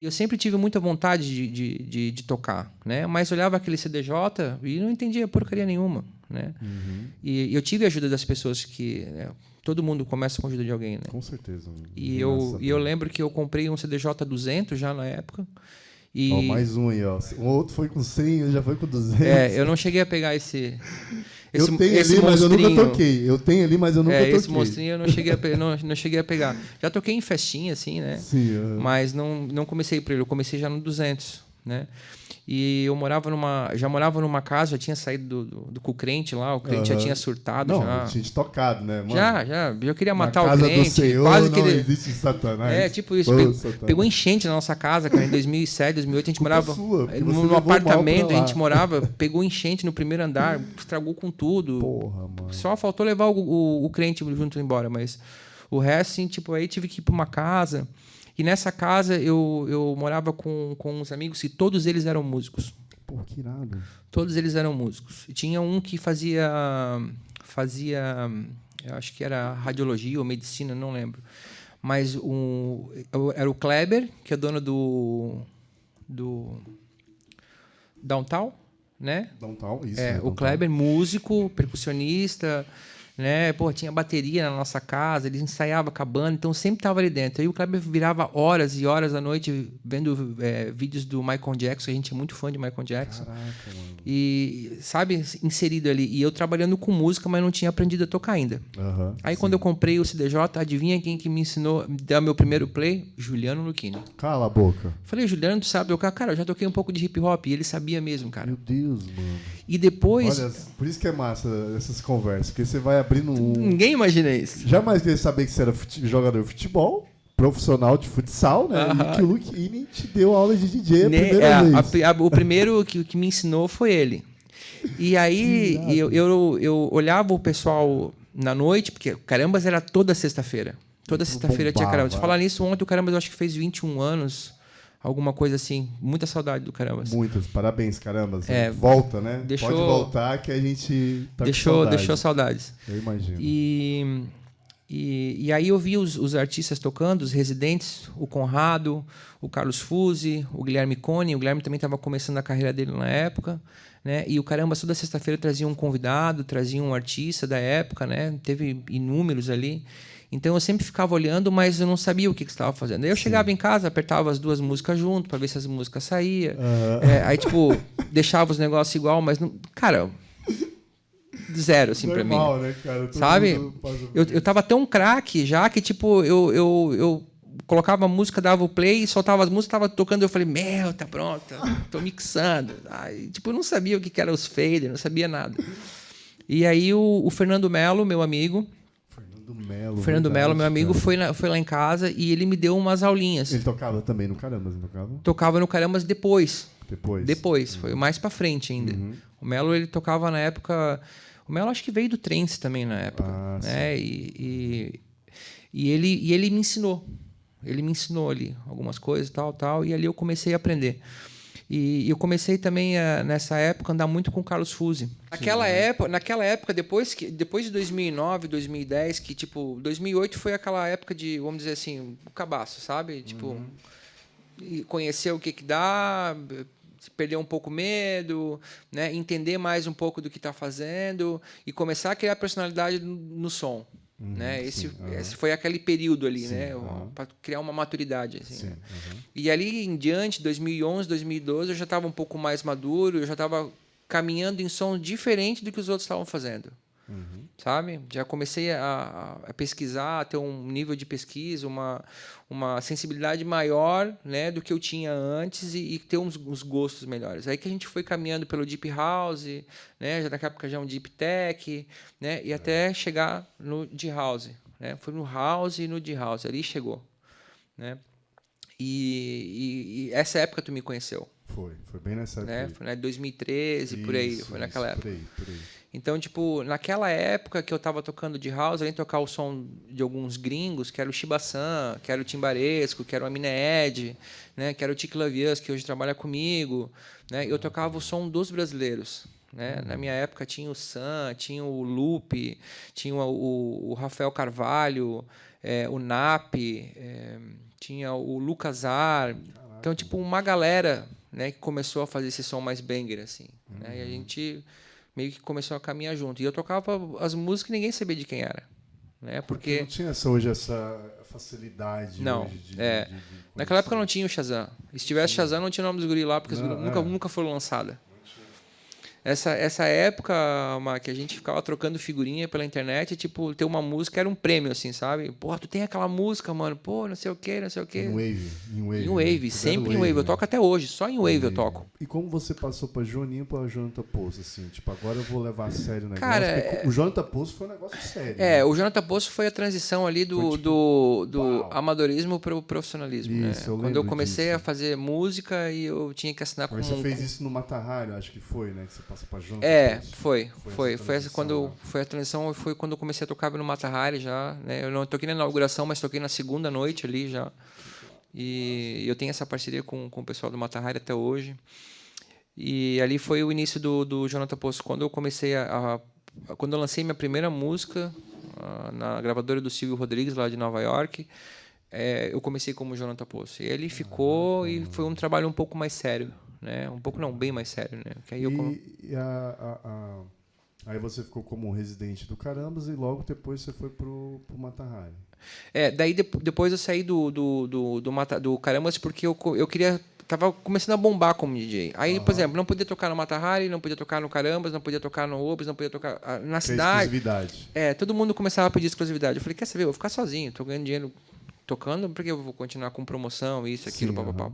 Eu sempre tive muita vontade de tocar, né? Mas olhava aquele CDJ e não entendia porcaria nenhuma, né? E eu tive a ajuda das pessoas que... né? Todo mundo começa com a ajuda de alguém, né? Com certeza. E eu lembro que eu comprei um CDJ 200 já na época. Ó, mais um aí, ó. O outro foi com 100, já foi com 200. Eu não cheguei a pegar esse eu tenho ali, mas eu nunca toquei. Eu tenho ali, mas eu nunca toquei. Esse monstrinho eu não cheguei a pegar. Já toquei em festinha, assim, né? Sim. Mas não comecei por ele. Eu comecei já no 200, né? E eu já morava numa casa, já tinha saído do com o crente lá, o crente já tinha surtado. Não, já tinha tocado, né, mano? Já queria matar na o crente. Do Senhor, quase não que ele... existe Satanás. Tipo isso. Pegou enchente na nossa casa, cara, em 2007, 2008. A gente morava num apartamento, a gente morava, pegou enchente no primeiro andar, estragou com tudo. Porra, mano. Só faltou levar o crente junto embora, mas o resto, assim, tipo, aí tive que ir para uma casa. E nessa casa eu morava com uns amigos e todos eles eram músicos. Pô, que irado. Todos eles eram músicos. E tinha um que fazia, eu acho que era radiologia ou medicina, não lembro. Mas era o Kleber, que é dono do Downtown, né? Downtown, isso. O Kleber, músico, percussionista, né? Pô, tinha bateria na nossa casa, ele ensaiava com a banda, então sempre estava ali dentro. Aí o Kleber virava horas e horas à noite vendo vídeos do Michael Jackson, a gente é muito fã de Michael Jackson. Caraca, mano. E, sabe, inserido ali. E eu trabalhando com música, mas não tinha aprendido a tocar ainda. Aí quando eu comprei o CDJ, adivinha quem que me ensinou, deu meu primeiro play? Juliano Lucchini. Cala a boca. Falei, Juliano, tu sabe tocar? Cara, eu já toquei um pouco de hip hop. E ele sabia mesmo, cara. Meu Deus, mano. E depois... Olha, por isso que é massa essas conversas, porque você vai abrindo Ninguém imagina isso. Jamais queria saber que você era jogador de futebol, profissional de futsal, né? E que o Lucchini te deu aula de DJ a primeira vez. O primeiro que me ensinou foi ele. E aí eu olhava o pessoal na noite, porque Carambas era toda sexta-feira. Toda sexta-feira tinha Carambas. Falar nisso, ontem o Carambas eu acho que fez 21 anos. Alguma coisa assim. Muita saudade do Carambas. Muitas. Parabéns, Carambas. Volta, né? Pode voltar que a gente tá com saudades. Deixou saudades. Eu imagino. E aí eu vi os artistas tocando, os residentes, o Conrado, o Carlos Fuzzi, o Guilherme Cone. O Guilherme também estava começando a carreira dele na época. Né? E o Carambas toda sexta-feira trazia um convidado, trazia um artista da época. Né? Teve inúmeros ali. Então eu sempre ficava olhando, mas eu não sabia o que estava fazendo. Aí eu chegava em casa, apertava as duas músicas junto para ver se as músicas saíam. Aí, tipo, deixava os negócios igual, mas não. Cara, zero, assim, para mim. Né, cara? Sabe? Eu tava tão craque já que, tipo, eu colocava a música, dava o play, soltava as músicas, tava tocando, eu falei, tá pronto, tô mixando. Aí, tipo, eu não sabia o que era os fader, não sabia nada. E aí o Fernando Melo, meu amigo. Fernando Melo, meu amigo, foi lá em casa e ele me deu umas aulinhas. Ele tocava também no Carambas, não tocava? Tocava no Carambas depois. Depois. Foi mais pra frente ainda. O Melo, ele tocava na época... O Melo acho que veio do Trance também na época. Né? E ele me ensinou. Ele me ensinou ali algumas coisas, tal. E ali eu comecei a aprender. E eu comecei também, nessa época, a andar muito com o Carlos Fuzzi. Naquela época, depois de 2009, 2010, que, tipo, 2008 foi aquela época de, vamos dizer assim, o cabaço, sabe? Tipo, conhecer o que dá, perder um pouco o medo, né? Entender mais um pouco do que está fazendo e começar a criar personalidade no som. Né? Esse foi aquele período ali, né? Para criar uma maturidade. Assim, né? E ali em diante, 2011, 2012, eu já estava um pouco mais maduro, eu já estava caminhando em som diferente do que os outros estavam fazendo. Sabe? Já comecei a pesquisar, a ter um nível de pesquisa, uma sensibilidade maior, né, do que eu tinha antes e ter uns gostos melhores. Aí que a gente foi caminhando pelo Deep House, né, já naquela época já um Deep Tech, né, e até chegar no Deep House. Né, foi no House e no Deep House, ali chegou. Né, e essa época tu me conheceu. Foi bem nessa época. Né, foi em 2013, por aí, foi naquela época. Por aí. Então, tipo, naquela época que eu estava tocando de house, além de tocar o som de alguns gringos, que era o Shiba-san, que era o Timbaresco, que era o Amine Ed, né, que era o Tic Lavius, que hoje trabalha comigo, né, eu tocava o som dos brasileiros. Né? Na minha época tinha o Sam, tinha o Lupe, tinha o Rafael Carvalho, o Nap, tinha o Lucas Ar, Então, tipo, uma galera, né, que começou a fazer esse som mais banger, assim. Né? E a gente meio que começou a caminhar junto. E eu tocava as músicas e ninguém sabia de quem era. Né? Porque não tinha hoje essa facilidade. Não, hoje de naquela época não tinha o Shazam. Se tivesse Shazam, não tinha o nome dos guri lá, porque nunca foram lançadas. Essa época, que a gente ficava trocando figurinha pela internet, tipo, ter uma música era um prêmio, assim, sabe? Pô, tu tem aquela música, mano. Pô, não sei o quê, não sei o quê. Em Wave, sempre em Wave. Eu toco até hoje, só em Wave eu toco. E como você passou pra Joninho pra Jonathan Poço, assim? Tipo, agora eu vou levar a sério o negócio. Cara, o Jonathan Poço foi um negócio sério. Né? O Jonathan Poço foi a transição ali do amadorismo pro profissionalismo, isso, né? Quando eu comecei a fazer música e eu tinha que assinar Mas você fez isso no Mata Hari, acho que foi, né? Que você passou pra Jonathan Poço. Foi a transição, foi quando eu comecei a tocar no Mata Hari já, né? Eu não toquei na inauguração, mas toquei na segunda noite ali já. E eu tenho essa parceria com o pessoal do Mata Hari até hoje. E ali foi o início do Jonathan Poço. Quando eu comecei quando eu lancei minha primeira música na gravadora do Silvio Rodrigues, lá de Nova York, eu comecei como Jonathan Poço. E ele ficou e foi um trabalho um pouco mais sério. Né? Um pouco não, bem mais sério, né? Que aí aí você ficou como residente do Carambas e logo depois você foi pro Mata Hari. Daí depois eu saí do Carambas porque eu queria... Tava começando a bombar como DJ. Aí, por exemplo, não podia tocar no Mata Hari, não podia tocar no Carambas, não podia tocar no Obis, não podia tocar na cidade. Exclusividade. Todo mundo começava a pedir exclusividade. Eu falei, quer saber, eu vou ficar sozinho, tô ganhando dinheiro tocando, porque eu vou continuar com promoção, isso, aquilo, papapá.